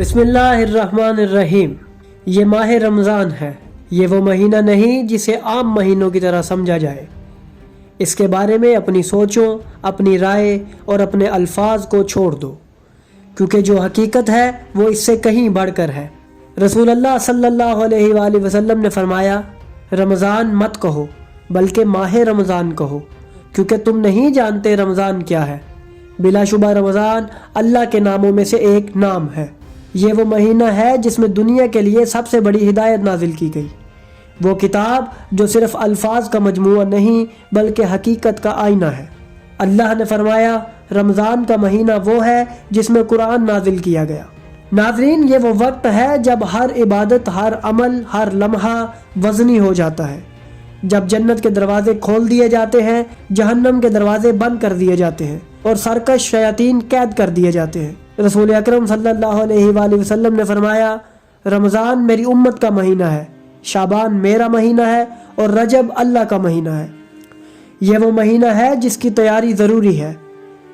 بسم اللہ الرحمن الرحیم۔ یہ ماہ رمضان ہے۔ یہ وہ مہینہ نہیں جسے عام مہینوں کی طرح سمجھا جائے۔ اس کے بارے میں اپنی سوچوں، اپنی رائے اور اپنے الفاظ کو چھوڑ دو، کیونکہ جو حقیقت ہے وہ اس سے کہیں بڑھ کر ہے۔ رسول اللہ صلی اللہ علیہ وآلہ وسلم نے فرمایا، رمضان مت کہو بلکہ ماہ رمضان کہو، کیونکہ تم نہیں جانتے رمضان کیا ہے۔ بلا شبہ رمضان اللہ کے ناموں میں سے ایک نام ہے۔ یہ وہ مہینہ ہے جس میں دنیا کے لیے سب سے بڑی ہدایت نازل کی گئی، وہ کتاب جو صرف الفاظ کا مجموعہ نہیں بلکہ حقیقت کا آئینہ ہے۔ اللہ نے فرمایا، رمضان کا مہینہ وہ ہے جس میں قرآن نازل کیا گیا۔ ناظرین، یہ وہ وقت ہے جب ہر عبادت، ہر عمل، ہر لمحہ وزنی ہو جاتا ہے، جب جنت کے دروازے کھول دیے جاتے ہیں، جہنم کے دروازے بند کر دیے جاتے ہیں اور سرکش شیاطین قید کر دیے جاتے ہیں۔ رسول اکرم صلی اللہ علیہ وآلہ وسلم نے فرمایا، رمضان میری امت کا مہینہ ہے، شعبان میرا مہینہ ہے اور رجب اللہ کا مہینہ ہے۔ یہ وہ مہینہ ہے جس کی تیاری ضروری ہے۔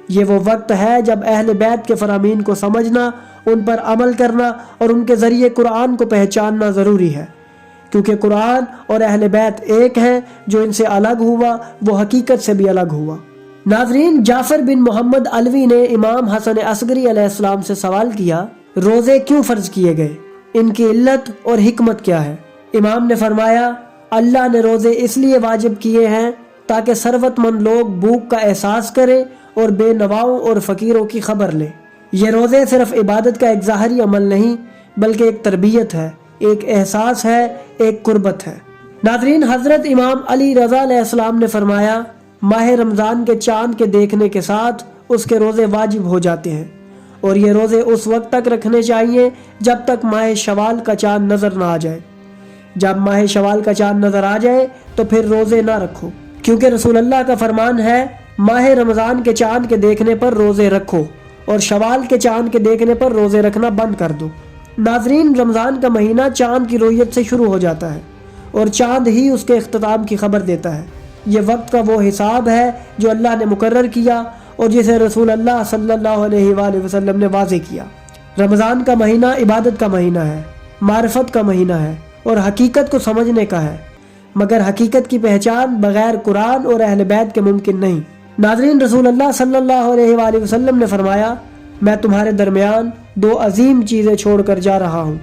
یہ وہ وقت ہے جب اہل بیت کے فرامین کو سمجھنا، ان پر عمل کرنا اور ان کے ذریعے قرآن کو پہچاننا ضروری ہے، کیونکہ قرآن اور اہل بیت ایک ہیں۔ جو ان سے الگ ہوا وہ حقیقت سے بھی الگ ہوا۔ ناظرین، جعفر بن محمد علوی نے امام حسن عسکری علیہ السلام سے سوال کیا، روزے کیوں فرض کیے گئے؟ ان کی علت اور حکمت کیا ہے؟ امام نے فرمایا، اللہ نے روزے اس لیے واجب کیے ہیں تاکہ ثروت مند لوگ بھوک کا احساس کریں اور بے نواؤں اور فقیروں کی خبر لیں۔ یہ روزے صرف عبادت کا ایک ظاہری عمل نہیں بلکہ ایک تربیت ہے، ایک احساس ہے، ایک قربت ہے۔ ناظرین، حضرت امام علی رضا علیہ السلام نے فرمایا، ماہ رمضان کے چاند کے دیکھنے کے ساتھ اس کے روزے واجب ہو جاتے ہیں، اور یہ روزے اس وقت تک رکھنے چاہیے جب تک ماہ شوال کا چاند نظر نہ آ جائے۔ جب ماہ شوال کا چاند نظر آ جائے تو پھر روزے نہ رکھو، کیونکہ رسول اللہ کا فرمان ہے، ماہ رمضان کے چاند کے دیکھنے پر روزے رکھو اور شوال کے چاند کے دیکھنے پر روزے رکھنا بند کر دو۔ ناظرین، رمضان کا مہینہ چاند کی رویت سے شروع ہو جاتا ہے اور چاند ہی اس کے اختتام کی خبر دیتا ہے۔ یہ وقت کا وہ حساب ہے جو اللہ نے مقرر کیا اور جسے رسول اللہ صلی اللہ علیہ وآلہ وسلم نے واضح کیا۔ رمضان کا مہینہ عبادت کا مہینہ ہے، معرفت کا مہینہ ہے اور حقیقت کو سمجھنے کا ہے، مگر حقیقت کی پہچان بغیر قرآن اور اہل بیت کے ممکن نہیں۔ ناظرین، رسول اللہ صلی اللہ علیہ وآلہ وسلم نے فرمایا، میں تمہارے درمیان دو عظیم چیزیں چھوڑ کر جا رہا ہوں،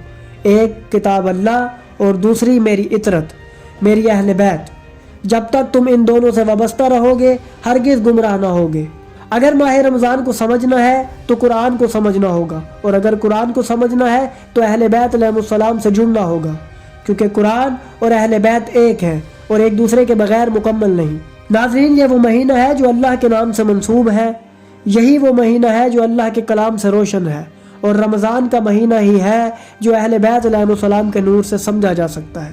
ایک کتاب اللہ اور دوسری میری اطرت، میری اہل بیت۔ جب تک تم ان دونوں سے وابستہ رہو گے ہرگز گمراہ نہ ہوگے۔ اگر ماہ رمضان کو سمجھنا ہے تو قرآن کو سمجھنا ہوگا، اور اگر قرآن کو سمجھنا ہے تو اہل بیت علیہ السلام سے جڑنا ہوگا، کیونکہ قرآن اور اہل بیت ایک ہیں اور ایک دوسرے کے بغیر مکمل نہیں۔ ناظرین، یہ وہ مہینہ ہے جو اللہ کے نام سے منسوب ہے، یہی وہ مہینہ ہے جو اللہ کے کلام سے روشن ہے، اور رمضان کا مہینہ ہی ہے جو اہل بیت علیہ السلام کے نور سے سمجھا جا سکتا ہے۔